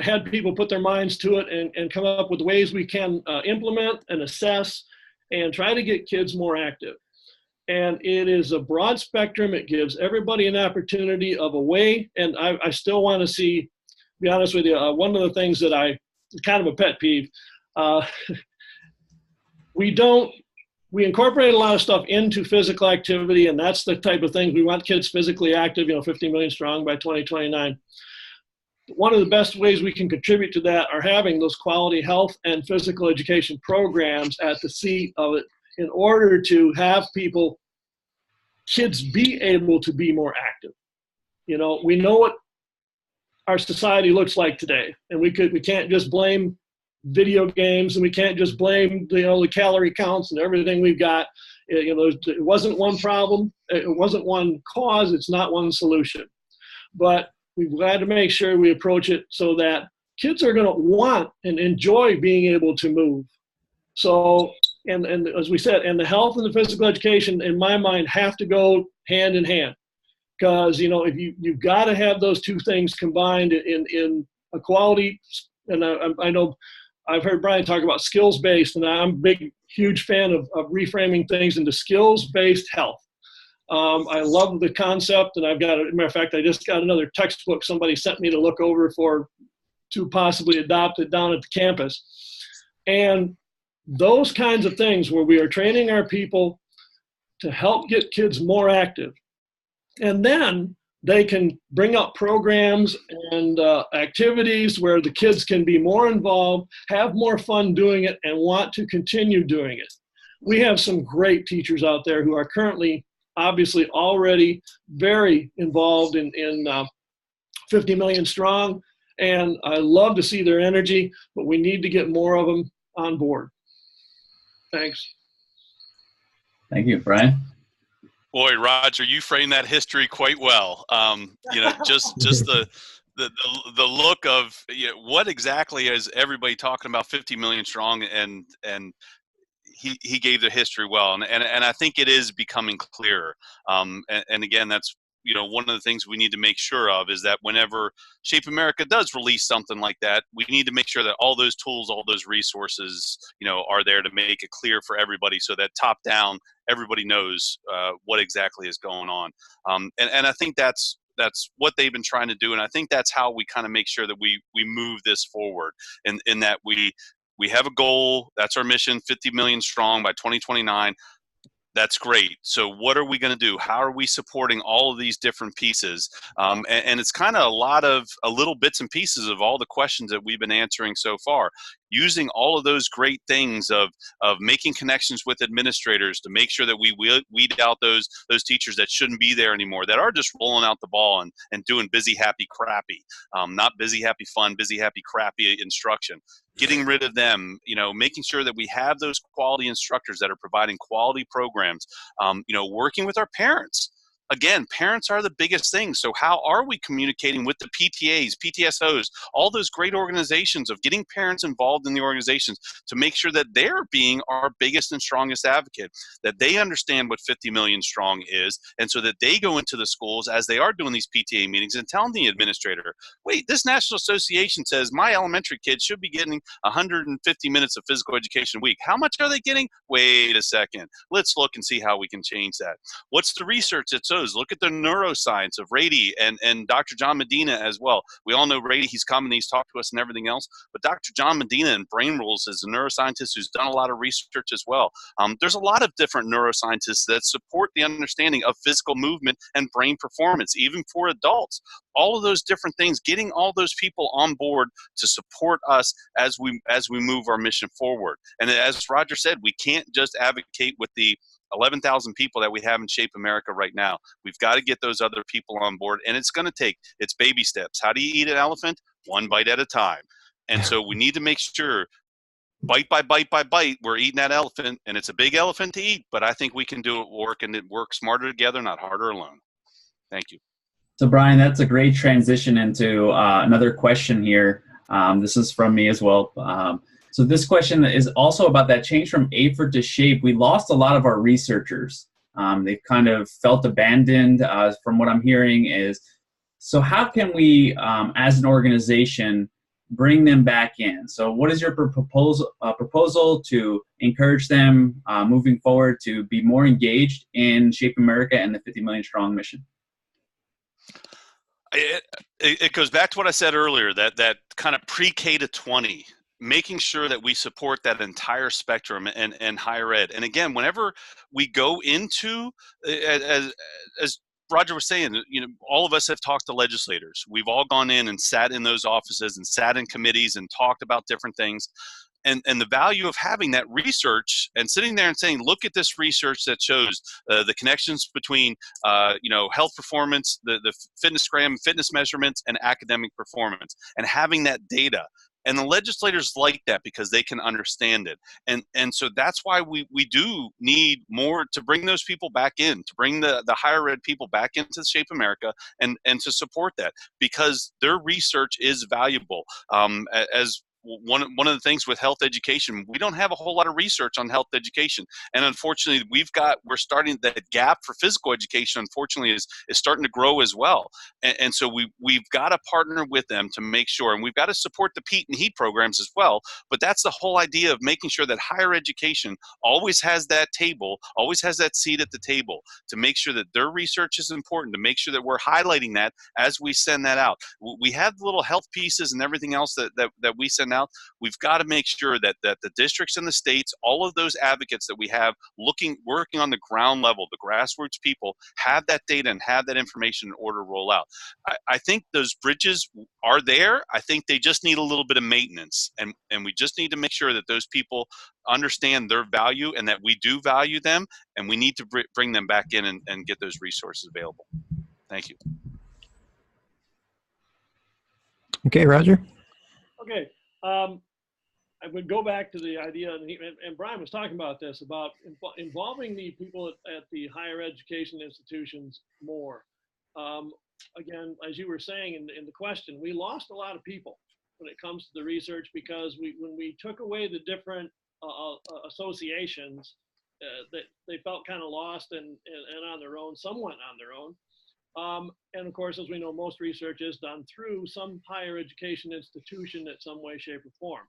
had people put their minds to it and come up with ways we can implement and assess and try to get kids more active. And it is a broad spectrum. It gives everybody an opportunity of a way. And I still want to see, be honest with you, one of the things that kind of a pet peeve, we incorporate a lot of stuff into physical activity, and that's the type of thing we want kids physically active, 50 million strong by 2029. One of the best ways we can contribute to that are having those quality health and physical education programs at the seat of it in order to have kids be able to be more active. We know what our society looks like today, and we can't just blame video games, and we can't just blame the calorie counts and everything we've got. It wasn't one problem, it wasn't one cause, it's not one solution. But we've got to make sure we approach it so that kids are going to want and enjoy being able to move. So, and as we said, and the health and the physical education, in my mind, have to go hand in hand. Because, if you've got to have those two things combined in a quality, and I know I've heard Brian talk about skills-based, and I'm a big, huge fan of reframing things into skills-based health. I love the concept, and as a matter of fact, I just got another textbook somebody sent me to look over to possibly adopt it down at the campus. And those kinds of things where we are training our people to help get kids more active. And then they can bring up programs and activities where the kids can be more involved, have more fun doing it, and want to continue doing it. We have some great teachers out there who are currently obviously already very involved in 50 Million Strong, and I love to see their energy, but we need to get more of them on board. Thanks. Thank you, Brian. Boy, Roger, you framed that history quite well. Just the look of what exactly is everybody talking about 50 million strong, and he gave the history well, and I think it is becoming clearer. And again, that's one of the things we need to make sure of is that whenever Shape America does release something like that, we need to make sure that all those tools, all those resources, are there to make it clear for everybody, so that top down everybody knows what exactly is going on. And I think that's what they've been trying to do, and I think that's how we kind of make sure that we move this forward, in that we have a goal. That's our mission, 50 million strong by 2029. That's great. So what are we going to do? How are we supporting all of these different pieces? And it's kind of a little bits and pieces of all the questions that we've been answering so far, using all of those great things of making connections with administrators to make sure that we weed out those teachers that shouldn't be there anymore, that are just rolling out the ball and doing busy, happy, crappy, not busy, happy, fun, busy, happy, crappy instruction. Getting rid of them, making sure that we have those quality instructors that are providing quality programs, working with our parents. Again, parents are the biggest thing. So how are we communicating with the PTAs, PTSOs, all those great organizations, of getting parents involved in the organizations to make sure that they're being our biggest and strongest advocate, that they understand what 50 million strong is, and so that they go into the schools as they are doing these PTA meetings and telling the administrator, wait, this National Association says my elementary kids should be getting 150 minutes of physical education a week. How much are they getting? Wait a second. Let's look and see how we can change that. What's the research that shows? Look at the neuroscience of Rady and Dr. John Medina as well. We all know Rady, he's come and he's talked to us and everything else, but Dr. John Medina in Brain Rules is a neuroscientist who's done a lot of research as well. There's a lot of different neuroscientists that support the understanding of physical movement and brain performance, even for adults. All of those different things, getting all those people on board to support us as we move our mission forward. And as Roger said, we can't just advocate with the 11,000 people that we have in Shape America right now. We've got to get those other people on board, and it's going to take, it's baby steps. How do you eat an elephant? One bite at a time. And so we need to make sure, bite by bite by bite, we're eating that elephant, and it's a big elephant to eat, but I think we can do it and it work smarter together, not harder alone. Thank you. So Brian, that's a great transition into another question here. This is from me as well. So this question is also about that change from AFER to SHAPE. We lost a lot of our researchers. They've kind of felt abandoned, from what I'm hearing is. So how can we, as an organization, bring them back in? So what is your proposal to encourage them moving forward to be more engaged in Shape America and the 50 Million Strong mission? It goes back to what I said earlier, that kind of pre-K to 20, making sure that we support that entire spectrum and higher ed. And again, whenever we go into, as Roger was saying, all of us have talked to legislators. We've all gone in and sat in those offices and sat in committees and talked about different things. And the value of having that research and sitting there and saying, look at this research that shows the connections between, health performance, the fitness measurements, and academic performance, and having that data. And the legislators like that because they can understand it. And so that's why we do need more to bring those people back in, to bring the higher ed people back into Shape America and to support that, because their research is valuable. As one of the things with health education, we don't have a whole lot of research on health education, and unfortunately we're starting, that gap for physical education unfortunately is starting to grow as well. And so we've got to partner with them to make sure, and we've got to support the PEAT and HEAT programs as well. But that's the whole idea of making sure that higher education always has that table, always has that seat at the table, to make sure that their research is important, to make sure that we're highlighting that as we send that out. We have little health pieces and everything else that we send out. We've got to make sure that the districts and the states, all of those advocates that we have working on the ground level, the grassroots people, have that data and have that information in order to roll out. I think those bridges are there. I think they just need a little bit of maintenance, and we just need to make sure that those people understand their value and that we do value them, and we need to bring them back in and get those resources available. Thank you. Okay, Roger. Okay. I would go back to the idea, and Brian was talking about this, about involving the people at the higher education institutions more. Again, as you were saying in the question, we lost a lot of people when it comes to the research, because when we took away the different associations, that they felt kind of lost and on their own, somewhat on their own. And of course, as we know, most research is done through some higher education institution in some way, shape, or form.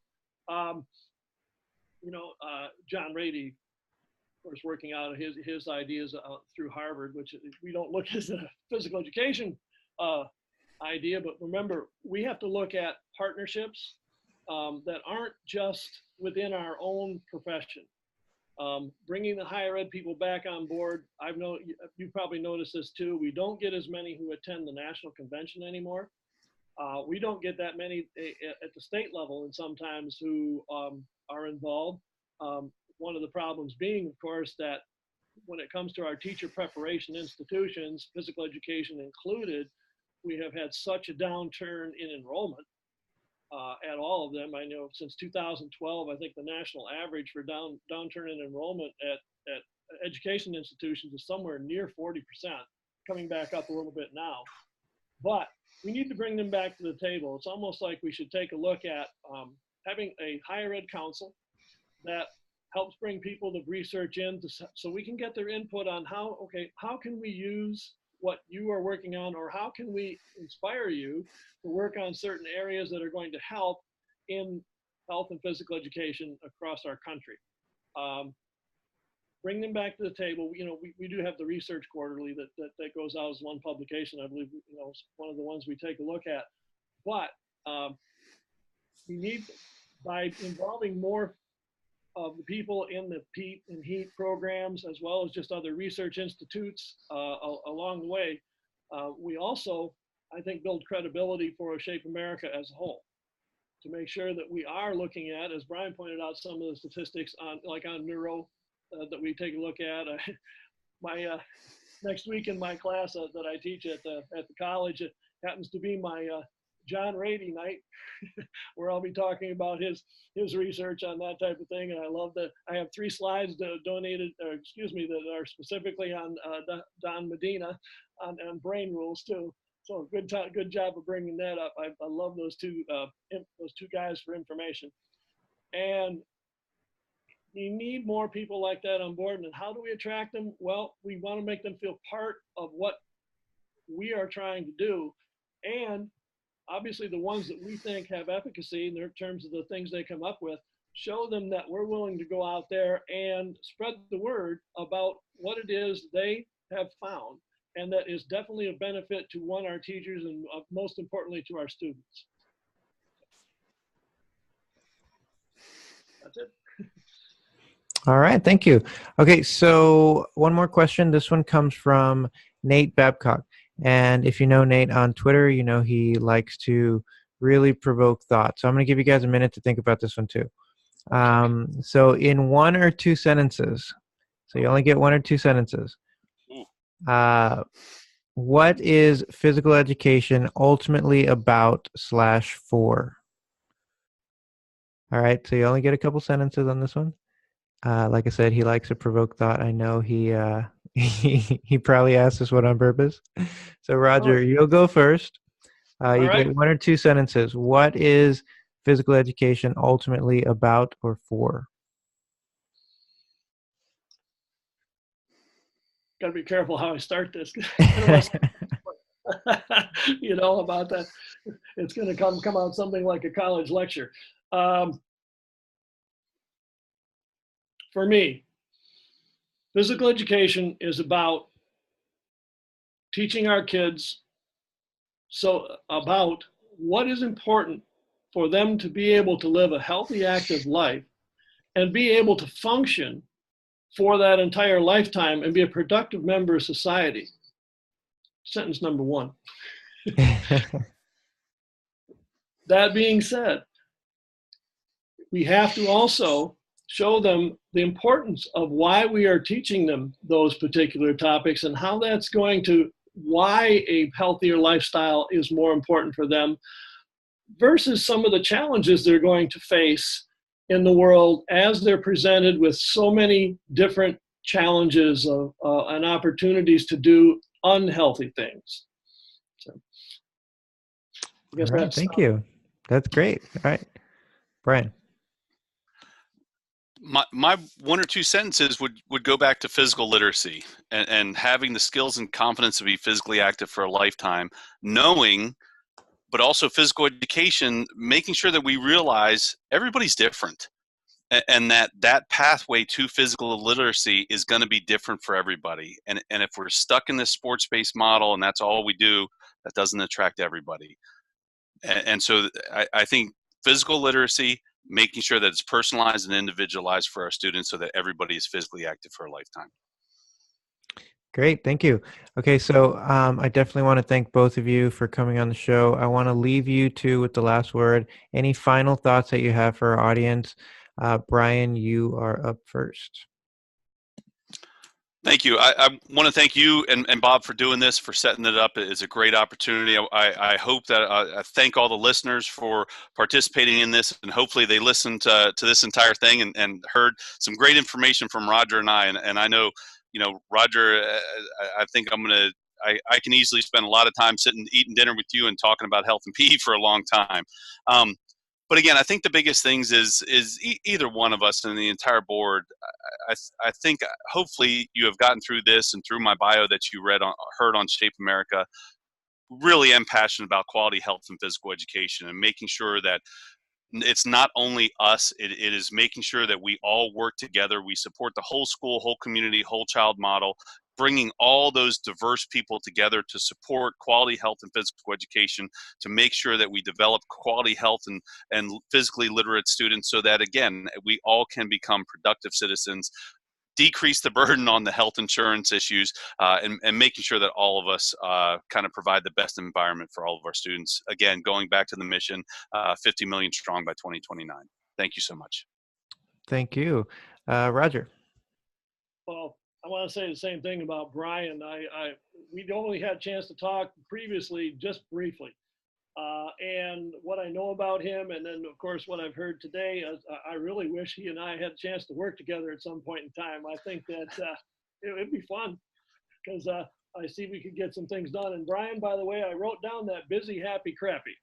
John Rady, of course, working out his ideas through Harvard, which we don't look as a physical education idea, but remember, we have to look at partnerships that aren't just within our own profession. Bringing the higher ed people back on board. You probably noticed this too. We don't get as many who attend the national convention anymore. We don't get that many at the state level, and sometimes who are involved. One of the problems being, of course, that when it comes to our teacher preparation institutions, physical education included, we have had such a downturn in enrollment at all of them. I know since 2012, I think the national average for downturn in enrollment at education institutions is somewhere near 40%, coming back up a little bit now. But we need to bring them back to the table. It's almost like we should take a look at having a higher ed council that helps bring people to research in so we can get their input on how can we use what you are working on, or how can we inspire you to work on certain areas that are going to help in health and physical education across our country. Bring them back to the table. We do have the research quarterly that goes out as one publication. I believe it's one of the ones we take a look at. But we need, by involving more of the people in the PEAT and HEAT programs, as well as just other research institutes along the way, we also, I think, build credibility for Shape America as a whole, to make sure that we are looking at, as Brian pointed out, some of the statistics on neuro that we take a look at. Next week in my class that I teach at the college, it happens to be my John Rady night, where I'll be talking about his research on that type of thing. And I love that I have 3 slides that are specifically on Don Medina on brain rules too. So good job of bringing that up. I love those two guys for information. And you need more people like that on board. And how do we attract them? Well, we want to make them feel part of what we are trying to do. And obviously the ones that we think have efficacy in terms of the things they come up with, show them that we're willing to go out there and spread the word about what it is they have found, and that is definitely a benefit to our teachers, and most importantly to our students. That's it. All right, thank you. Okay, so one more question. This one comes from Nate Babcock. And if you know Nate on Twitter, you know he likes to really provoke thought. So I'm going to give you guys a minute to think about this one too. So in 1 or 2 sentences, so you only get 1 or 2 sentences, what is physical education ultimately about / for? All right, so you only get a couple sentences on this one. Like I said, he likes to provoke thought. I know he probably asked this one on purpose. So Roger, you'll go first. You get 1 or 2 sentences. What is physical education ultimately about or for? Got to be careful how I start this. About that. It's going to come out something like a college lecture. For me, physical education is about teaching our kids about what is important for them to be able to live a healthy, active life and be able to function for that entire lifetime and be a productive member of society. Sentence number 1. That being said, we have to also show them the importance of why we are teaching them those particular topics, and how that's going to, why a healthier lifestyle is more important for them versus some of the challenges they're going to face in the world as they're presented with so many different challenges and opportunities to do unhealthy things. So, I guess All right, that's thank you. That's great. All right, Brian. My one or two sentences would go back to physical literacy and having the skills and confidence to be physically active for a lifetime, knowing, but also physical education, making sure that we realize everybody's different, and that pathway to physical literacy is going to be different for everybody. And if we're stuck in this sports-based model and that's all we do, that doesn't attract everybody. And so I think physical literacy, making sure that it's personalized and individualized for our students so that everybody is physically active for a lifetime. Great, thank you. Okay, so I definitely want to thank both of you for coming on the show. I want to leave you two with the last word. Any final thoughts that you have for our audience? Brian, you are up first. Thank you. I want to thank you and Bob for doing this, for setting it up. It's a great opportunity. I hope that I thank all the listeners for participating in this, and hopefully they listened to this entire thing and heard some great information from Roger and I. And I know, Roger, I think I can easily spend a lot of time sitting eating dinner with you and talking about health and PE for a long time. But again, I think the biggest things is either one of us and the entire board. I think hopefully you have gotten through this and through my bio that you heard on Shape America. Really am passionate about quality health and physical education and making sure that it's not only us, it is making sure that we all work together. We support the whole school, whole community, whole child model, bringing all those diverse people together to support quality health and physical education, to make sure that we develop quality health and physically literate students so that, again, we all can become productive citizens, decrease the burden on the health insurance issues, and making sure that all of us kind of provide the best environment for all of our students. Again, going back to the mission, 50 million strong by 2029. Thank you so much. Thank you. Roger. Well, I want to say the same thing about Brian. We only had a chance to talk previously, just briefly. And what I know about him, and then of course what I've heard today, I really wish he and I had a chance to work together at some point in time. I think that it'd be fun, because I see we could get some things done. And Brian, by the way, I wrote down that busy, happy, crappy.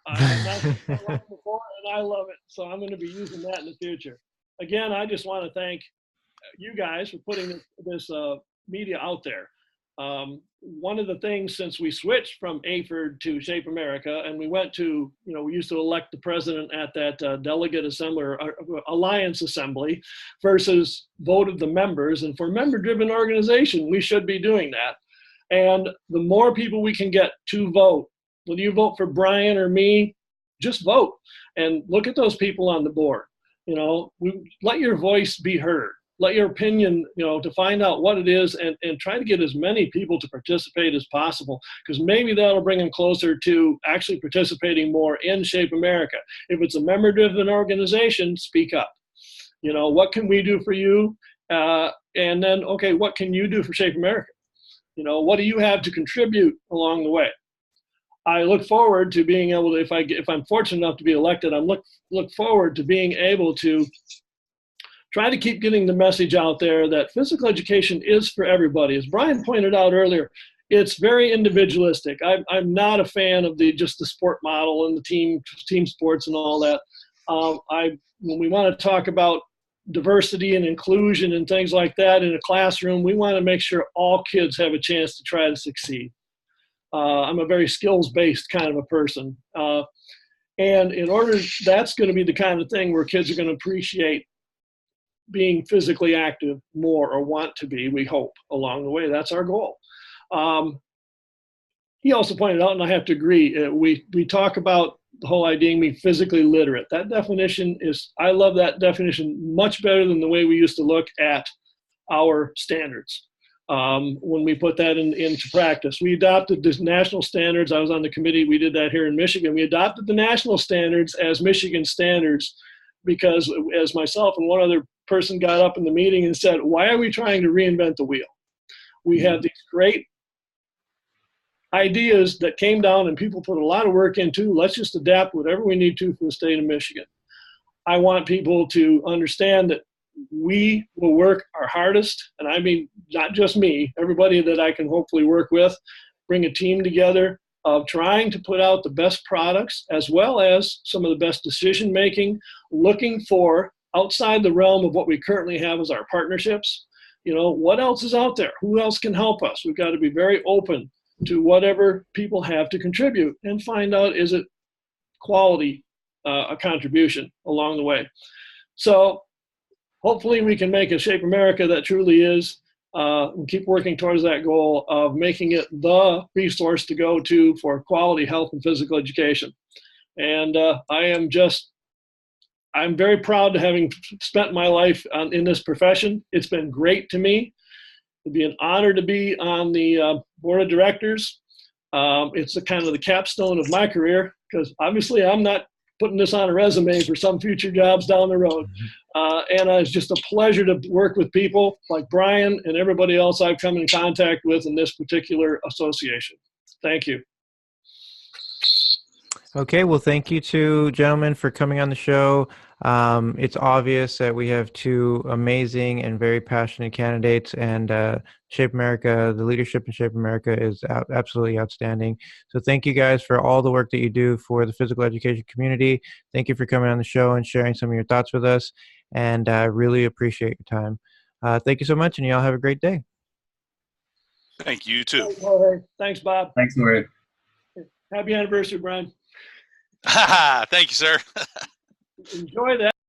That's before, and I love it. So I'm going to be using that in the future. Again, I just want to thank you guys for putting this media out there. One of the things, since we switched from AFERD to Shape America, and we went to, we used to elect the president at that delegate assembly or alliance assembly versus vote of the members. And for a member-driven organization, we should be doing that. And the more people we can get to vote, whether you vote for Brian or me, just vote and look at those people on the board. Let your voice be heard. Let your opinion, to find out what it is, and try to get as many people to participate as possible, because maybe that'll bring them closer to actually participating more in Shape America. If it's a member-driven organization, speak up. What can we do for you? And then, okay, what can you do for Shape America? What do you have to contribute along the way? I look forward to being able to, if I'm fortunate enough to be elected, I'm look forward to being able to try to keep getting the message out there that physical education is for everybody. As Brian pointed out earlier, it's very individualistic. I'm not a fan of just the sport model and the team sports and all that. When we want to talk about diversity and inclusion and things like that in a classroom, we want to make sure all kids have a chance to try to succeed. I'm a very skills-based kind of a person. And in order, that's going to be the kind of thing where kids are going to appreciate being physically active more, or want to be, we hope, along the way. That's our goal. He also pointed out, and I have to agree, we talk about the whole idea of being physically literate. That definition I love that definition much better than the way we used to look at our standards. When we put that into practice, we adopted the national standards. I was on the committee. We did that here in Michigan. We adopted the national standards as Michigan standards because, as myself and one other person got up in the meeting and said, why are we trying to reinvent the wheel? We have these great ideas that came down and people put a lot of work into. Let's just adapt whatever we need to for the state of Michigan. I want people to understand that we will work our hardest, and I mean not just me, everybody that I can hopefully work with, bring a team together of trying to put out the best products as well as some of the best decision making, looking for outside the realm of what we currently have as our partnerships. You know, what else is out there? Who else can help us? We've got to be very open to whatever people have to contribute and find out, is it quality, a contribution along the way. So hopefully we can make a Shape America that truly is, and keep working towards that goal of making it the resource to go to for quality health and physical education. And I'm very proud to having spent my life in this profession. It's been great to me. It'd be an honor to be on the board of directors. It's the kind of the capstone of my career, because obviously I'm not putting this on a resume for some future jobs down the road. And it's just a pleasure to work with people like Brian and everybody else I've come in contact with in this particular association. Thank you. Okay, well, thank you two gentlemen for coming on the show. It's obvious that we have two amazing and very passionate candidates, and Shape America, the leadership in Shape America is absolutely outstanding. So thank you guys for all the work that you do for the physical education community. Thank you for coming on the show and sharing some of your thoughts with us, and I really appreciate your time. Thank you so much, and y'all have a great day. Thank you too. Thanks, Bob. Thanks, Jorge. Happy anniversary, Brian. Thank you, sir. Enjoy that.